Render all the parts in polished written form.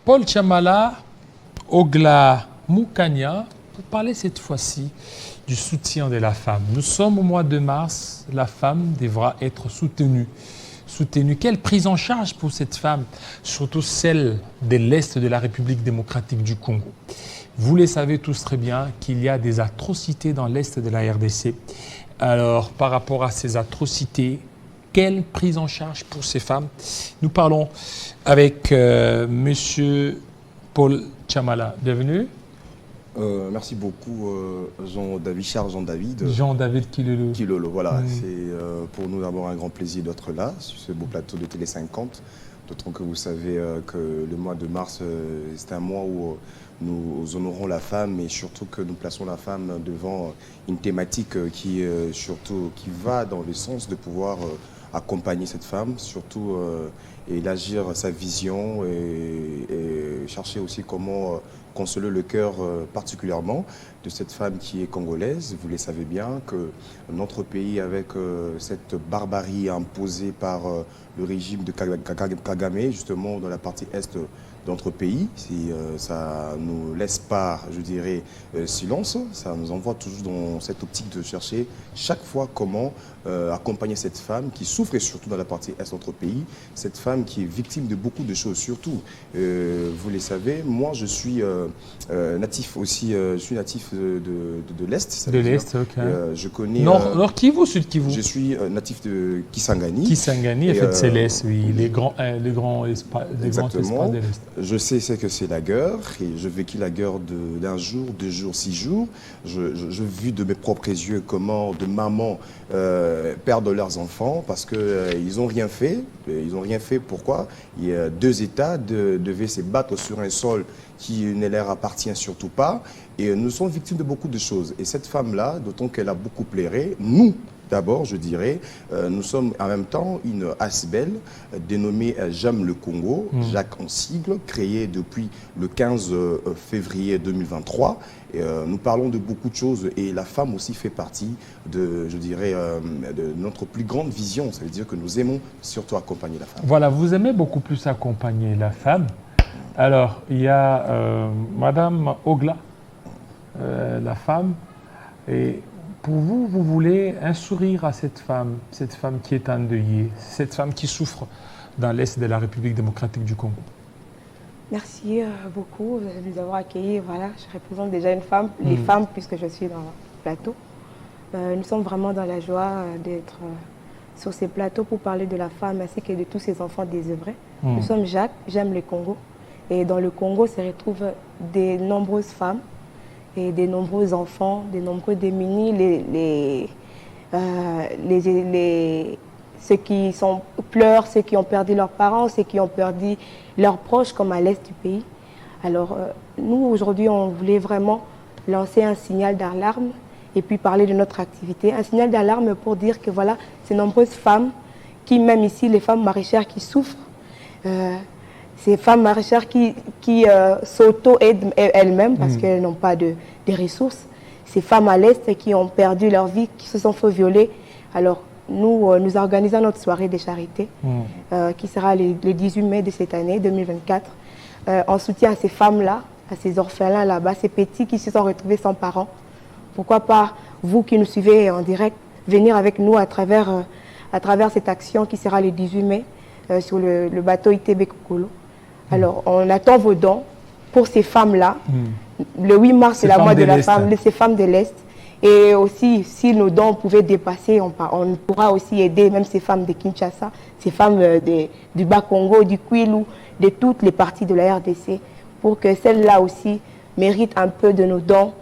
Paul Chamala, Ogla Moukania, pour parler cette fois-ci du soutien de la femme. Nous sommes au mois de mars, la femme devra être soutenue. Quelle prise en charge pour cette femme, surtout celle de l'Est de la République démocratique du Congo? Vous le savez tous très bien qu'il y a des atrocités dans l'Est de la RDC. Alors, par rapport à ces atrocités, quelle prise en charge pour ces femmes? Nous parlons avec Monsieur Paul Chamala. Bienvenue. Merci beaucoup, Jean-David. Jean-David Kilolo, voilà. C'est pour nous d'abord un grand plaisir d'être là, sur ce beau plateau de Télé 50. D'autant que vous savez que le mois de mars, c'est un mois où nous honorons la femme et surtout que nous plaçons la femme devant une thématique qui va dans le sens de pouvoir accompagner cette femme, surtout élargir sa vision et chercher aussi comment consoler le cœur particulièrement de cette femme qui est congolaise. Vous le savez bien que notre pays, avec cette barbarie imposée par le régime de Kagame, justement dans la partie est de notre pays, si ça ne nous laisse pas, je dirais, silence, ça nous envoie toujours dans cette optique de chercher chaque fois comment accompagner cette femme qui souffre, et surtout dans la partie est de notre pays, cette femme qui est victime de beaucoup de choses, surtout, vous le savez, moi je suis natif aussi, je suis natif de l'Est. De l'Est, ok. Je connais... Nord Kivu, Sud Kivu? Je suis natif de Kisangani. Kisangani, en fait, c'est l'Est, oui, les grands espaces de l'Est. Je sais ce que c'est la guerre, et je vécu la guerre d'un jour, 2 jours, 6 jours. Je vis de mes propres yeux comment de mamans perdent leurs enfants parce qu'ils n'ont rien fait. Ils n'ont rien fait, pourquoi? Il y a 2 États devaient se battre sur un sol qui ne leur appartient surtout pas. Et nous sommes victimes de beaucoup de choses. Et cette femme-là, d'autant qu'elle a beaucoup pleuré, nous, d'abord, je dirais, nous sommes en même temps une ASBEL dénommée J'aime le Congo, Jacques en sigle, créée depuis le 15 février 2023. Et, nous parlons de beaucoup de choses et la femme aussi fait partie de, je dirais, de notre plus grande vision. Ça veut dire que nous aimons surtout accompagner la femme. Voilà, vous aimez beaucoup plus accompagner la femme. Alors, il y a Madame Ogla, la femme, et pour vous, vous voulez un sourire à cette femme qui est endeuillée, cette femme qui souffre dans l'Est de la République démocratique du Congo. Merci beaucoup de nous avoir accueillis. Voilà, je représente déjà une femme, les femmes, puisque je suis dans le plateau. Nous sommes vraiment dans la joie d'être sur ces plateaux pour parler de la femme ainsi que de tous ces enfants désœuvrés. Nous sommes Jacques, J'aime le Congo. Et dans le Congo se retrouvent de nombreuses femmes et de nombreux enfants, de nombreux démunis, ceux qui pleurent, ceux qui ont perdu leurs parents, ceux qui ont perdu leurs proches, comme à l'est du pays. Alors, nous, aujourd'hui, on voulait vraiment lancer un signal d'alarme et puis parler de notre activité. Un signal d'alarme pour dire que voilà, ces nombreuses femmes, qui même ici, les femmes maraîchères qui souffrent, ces femmes maraîchères qui s'auto-aident elles-mêmes parce qu'elles n'ont pas de ressources. Ces femmes à l'Est qui ont perdu leur vie, qui se sont fait violer. Alors, nous organisons notre soirée de charité qui sera le 18 mai de cette année, 2024, en soutien à ces femmes-là, à ces orphelins là-bas, ces petits qui se sont retrouvés sans parents. Pourquoi pas, vous qui nous suivez en direct, venir avec nous à travers cette action qui sera le 18 mai sur le bateau ITB Kokolo. Alors, on attend vos dons pour ces femmes-là. Le 8 mars, c'est la mois de la femme, ces femmes de l'Est. Et aussi, si nos dons pouvaient dépasser, on pourra aussi aider même ces femmes de Kinshasa, ces femmes du Bas-Congo, du Kwilu, de toutes les parties de la RDC, pour que celles-là aussi méritent un peu de nos dons,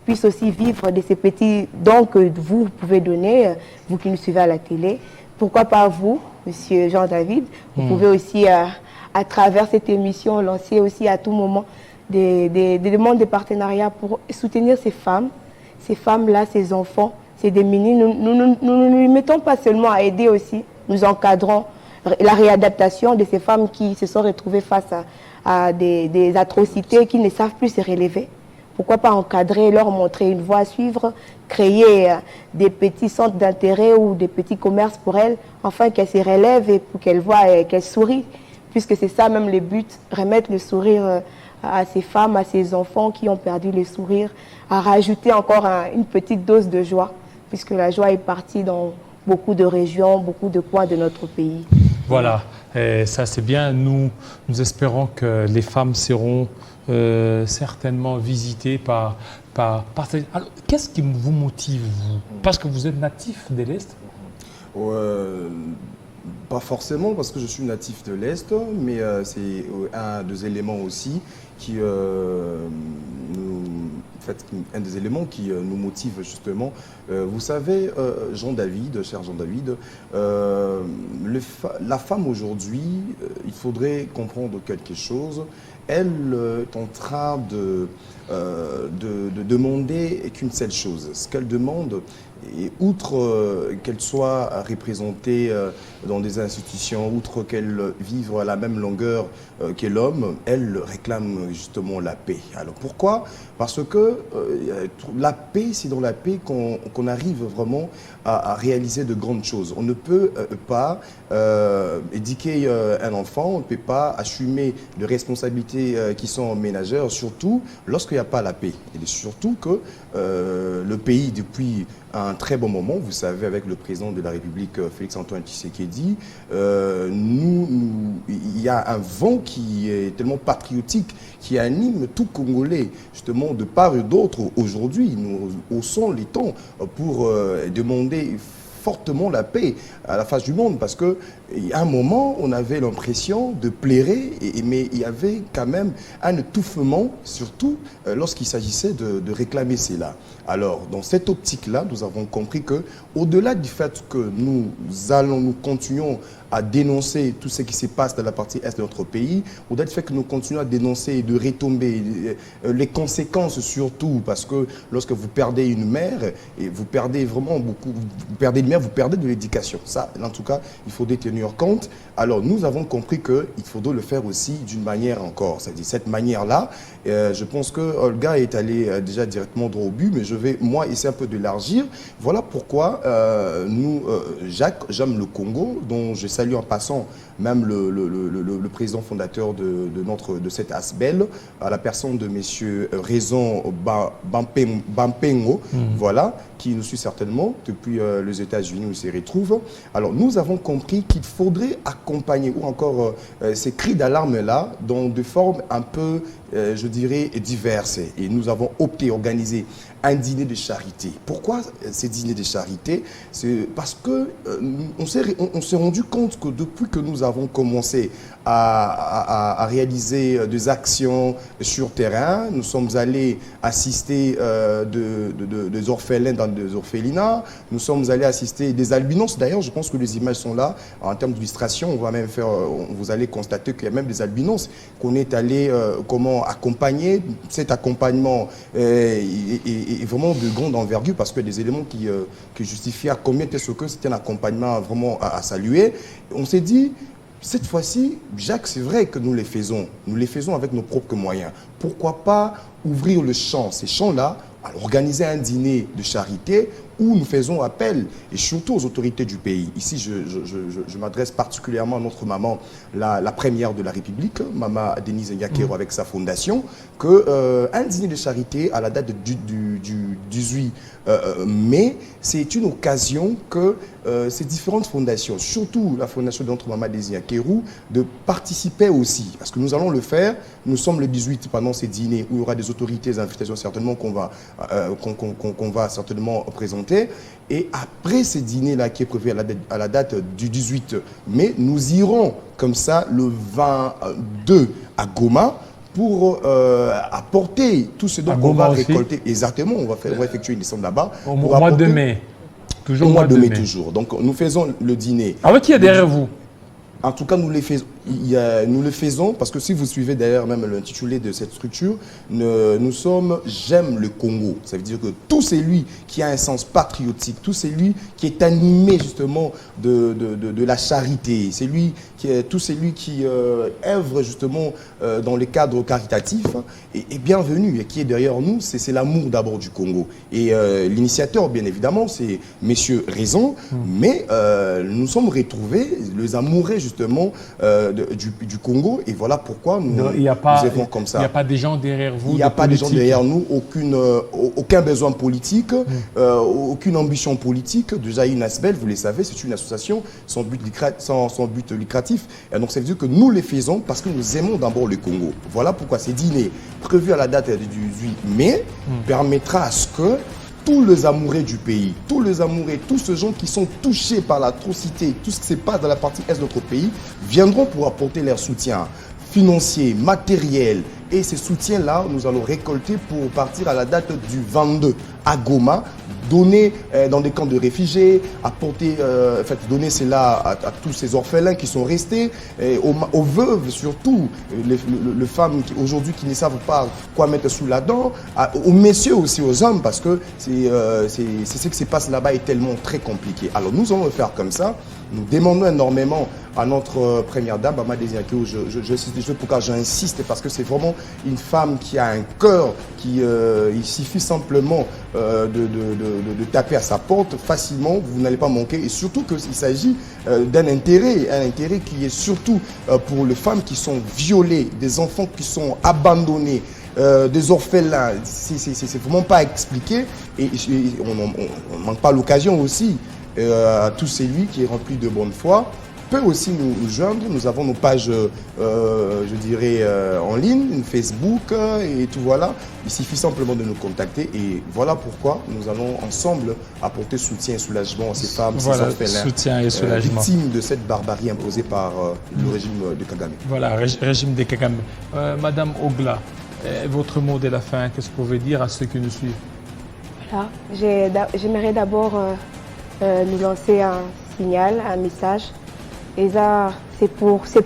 puissent aussi vivre de ces petits dons que vous pouvez donner, vous qui nous suivez à la télé. Pourquoi pas vous, Monsieur Jean-David, vous pouvez aussi, à travers cette émission, lancer aussi à tout moment des demandes de partenariat pour soutenir ces femmes-là, ces enfants, ces démunis. Nous ne nous mettons pas seulement à aider aussi, nous encadrons la réadaptation de ces femmes qui se sont retrouvées face à des atrocités, qui ne savent plus se relever. Pourquoi pas encadrer, leur montrer une voie à suivre, créer des petits centres d'intérêt ou des petits commerces pour elles, afin qu'elles se relèvent et pour qu'elles voient, qu'elles sourient. puisque c'est ça même le but, remettre le sourire à ces femmes, à ces enfants qui ont perdu le sourire, à rajouter encore une petite dose de joie, puisque la joie est partie dans beaucoup de régions, beaucoup de coins de notre pays. Voilà, et ça c'est bien. Nous espérons que les femmes seront certainement visitées par Alors, qu'est-ce qui vous motive, vous? Parce que vous êtes natif de l'Est? Pas forcément parce que je suis natif de l'Est, mais c'est un des éléments aussi qui un des éléments qui nous motive justement. Vous savez, Jean-David, cher Jean-David, la femme aujourd'hui, il faudrait comprendre quelque chose. Elle est en train de demander qu'une seule chose. Ce qu'elle demande, et outre qu'elle soit représentée dans des institutions, outre qu'elle vive à la même longueur que l'homme, elle réclame justement la paix. Alors pourquoi? Parce que la paix, c'est dans la paix qu'on arrive vraiment à réaliser de grandes choses. On ne peut pas éduquer un enfant, on ne peut pas assumer les responsabilités qui sont ménagères, surtout lorsqu'il n'y a pas la paix. Et surtout que le pays, depuis un très bon moment, vous savez, avec le président de la République, Félix-Antoine Tshisekedi, il y a un vent qui est tellement patriotique, qui anime tout Congolais, justement, de part et d'autre. Aujourd'hui, nous haussons les temps pour demander fortement la paix à la face du monde, parce qu'à un moment, on avait l'impression de plairer, mais il y avait quand même un étouffement, surtout lorsqu'il s'agissait de réclamer cela. Alors, dans cette optique-là, nous avons compris que, au-delà du fait que nous continuons à dénoncer tout ce qui se passe dans la partie est de notre pays, au-delà du fait que nous continuons à dénoncer et de retomber les conséquences surtout, parce que lorsque vous perdez une mère, et vous perdez vraiment beaucoup, vous perdez une mère, vous perdez de l'éducation. Ça, en tout cas, il faut tenir compte. Alors, nous avons compris qu'il faudrait le faire aussi d'une manière encore. C'est-à-dire, cette manière-là, je pense que Olga est allée déjà directement droit au but, mais je vais, moi, essayer un peu d'élargir. Voilà pourquoi Jacques, j'aime le Congo, dont je salue en passant même le président fondateur de cette ASBEL, à la personne de M. Raison Bampengo, voilà, qui nous suit certainement depuis les États-Unis où il se retrouve. Alors, nous avons compris qu'il faudrait accompagner, ou encore ces cris d'alarme-là, dans des formes un peu, je dirais, diverses. Et nous avons opté, organiser un dîner de charité. Pourquoi ces dîners de charité? C'est parce que on s'est rendu compte que depuis que nous avons commencé à réaliser des actions sur terrain, nous sommes allés assister des orphelins dans des orphelinats, nous sommes allés assister des albinos. D'ailleurs, je pense que les images sont là. En termes d'illustration, vous allez constater qu'il y a même des albinos qu'on est allé comment accompagner. Cet accompagnement est vraiment de grande envergure, parce que des éléments qui justifient à combien est-ce que c'était un accompagnement vraiment à saluer. On s'est dit, cette fois-ci, Jacques, c'est vrai que nous les faisons avec nos propres moyens. Pourquoi pas ouvrir le champ, ces champs-là, à organiser un dîner de charité où nous faisons appel, et surtout aux autorités du pays. Ici, je m'adresse particulièrement à notre maman, la première de la République, Maman Denise Nyakero, avec sa fondation, qu'un dîner de charité à la date du 18 mai, c'est une occasion que ces différentes fondations, surtout la fondation de notre maman Denise Nyakero, de participer aussi. Parce que nous allons le faire, nous sommes le 18 pendant ces dîners où il y aura des autorités, des invitations certainement qu'on va certainement présenter. Et après ce dîner-là qui est prévu à la date du 18 mai, nous irons comme ça le 22 à Goma pour apporter tout ce dont on va récolter. Exactement, on va effectuer une descente là-bas. Au mois de mai. Toujours au mois de mai, toujours. Donc nous faisons le dîner. Alors qui est derrière vous? En tout cas, nous le faisons parce que si vous suivez d'ailleurs même l'intitulé de cette structure, nous sommes J'aime le Congo. Ça veut dire que tout celui qui a un sens patriotique, tout celui qui est animé justement de la charité, tout celui qui œuvre justement dans les cadres caritatifs est bienvenu. Et qui est derrière nous, c'est l'amour d'abord du Congo. Et l'initiateur, bien évidemment, c'est Monsieur Raison, mais nous sommes retrouvés, les amoureux justement du Congo. Et voilà pourquoi nous œuvrons comme ça. Il n'y a pas des gens derrière vous. Il n'y a pas des gens derrière nous, aucun besoin politique, aucune ambition politique. Déjà, INASBEL, vous le savez, c'est une association sans but lucratif. Et donc, ça veut dire que nous les faisons parce que nous aimons d'abord le Congo. Voilà pourquoi ces dîners prévus à la date du 18 mai permettra à ce que tous les amoureux du pays, tous les amoureux, tous ces gens qui sont touchés par l'atrocité, tout ce qui se passe dans la partie est de notre pays, viendront pour apporter leur soutien financier, matériel. Et ces soutiens-là, nous allons récolter pour partir à la date du 22 à Goma, donner dans des camps de réfugiés, apporter, donner cela à tous ces orphelins qui sont restés, aux veuves surtout, les femmes aujourd'hui qui ne savent pas quoi mettre sous la dent, aux messieurs aussi, aux hommes, parce que c'est ce qui se passe là-bas est tellement très compliqué. Alors nous allons le faire comme ça. Nous demandons énormément à notre première dame, Mama Desiakeo, pourquoi j'insiste, parce que c'est vraiment une femme qui a un cœur, il suffit simplement de taper à sa porte facilement, vous n'allez pas manquer, et surtout qu'il s'agit d'un intérêt qui est surtout pour les femmes qui sont violées, des enfants qui sont abandonnés, des orphelins. C'est vraiment pas expliqué, et on ne manque pas l'occasion aussi à tout celui qui est rempli de bonne foi peut aussi nous joindre. Nous avons nos pages, je dirais, en ligne, Facebook et tout voilà. Il suffit simplement de nous contacter et voilà pourquoi nous allons ensemble apporter soutien et soulagement à ces femmes, ces orphelins, soutien et soulagement, victimes de cette barbarie imposée par le régime de Kagame. Voilà, régime de Kagame. Madame Ogla, votre mot de la fin, qu'est-ce que vous pouvez dire à ceux qui nous suivent? Voilà, j'aimerais d'abord nous lancer un signal, un message. Et ça,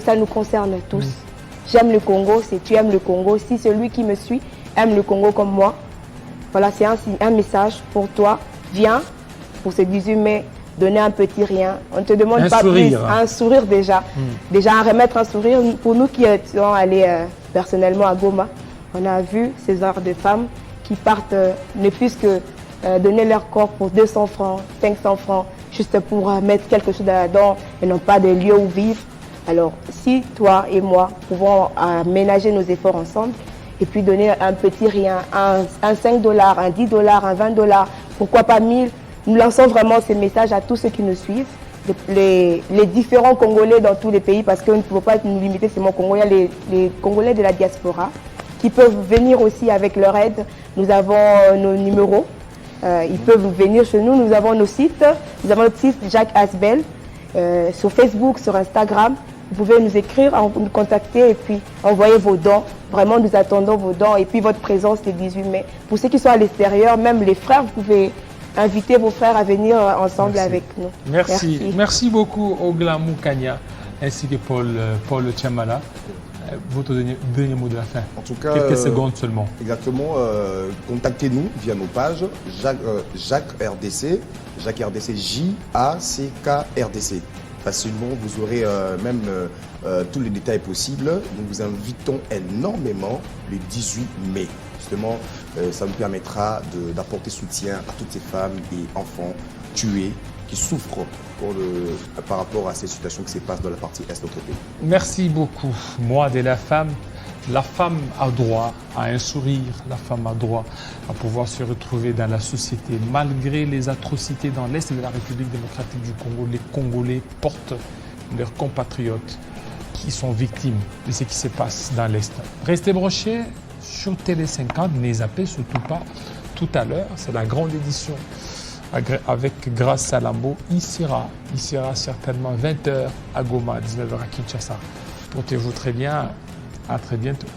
ça nous concerne tous. J'aime le Congo, tu aimes le Congo. Si celui qui me suit aime le Congo comme moi, voilà, c'est un message pour toi. Viens pour ce 18 mai, donner un petit rien. On ne te demande pas plus, un sourire déjà. Déjà, remettre un sourire. Pour nous qui sommes allés personnellement à Goma, on a vu ces heures de femmes qui partent ne plus que donner leur corps pour 200 francs, 500 francs, juste pour mettre quelque chose là-dedans et non pas de lieu où vivre. Alors, si toi et moi pouvons ménager nos efforts ensemble et puis donner un petit rien, un 5 $, un 10 $, un 20 $, pourquoi pas 1000, nous lançons vraiment ces messages à tous ceux qui nous suivent, les différents Congolais dans tous les pays, parce qu'on ne peut pas nous limiter seulement au Congo, il y a les Congolais de la diaspora qui peuvent venir aussi avec leur aide. Nous avons nos numéros. Ils peuvent venir chez nous. Nous avons nos sites. Nous avons notre site Jacques Asbel sur Facebook, sur Instagram. Vous pouvez nous écrire, nous contacter et puis envoyer vos dons. Vraiment, nous attendons vos dons et puis votre présence le 18 mai. Pour ceux qui sont à l'extérieur, même les frères, vous pouvez inviter vos frères à venir ensemble avec nous. Merci beaucoup Ogla Mukanya ainsi que Paul Tchamala. Votre dernier mot de la fin. En tout cas, quelques secondes seulement. Exactement. Contactez-nous via nos pages Jacques RDC, Jacques RDC, J-A-C-K-RDC. Facilement, vous aurez même tous les détails possibles. Nous vous invitons énormément le 18 mai. Justement, ça nous permettra d'apporter soutien à toutes ces femmes et enfants tués qui souffrent par rapport à ces situations qui se passent dans la partie est de notre pays. Merci beaucoup. Moi, de la femme a droit à un sourire, la femme a droit à pouvoir se retrouver dans la société. Malgré les atrocités dans l'Est de la République démocratique du Congo, les Congolais portent leurs compatriotes qui sont victimes de ce qui se passe dans l'Est. Restez branchés sur Télé 50, ne zappez surtout pas tout à l'heure. C'est la grande édition avec Grâce Salambo. Il sera certainement 20h à Goma, 19h à Kinshasa. Portez-vous très bien. À très bientôt.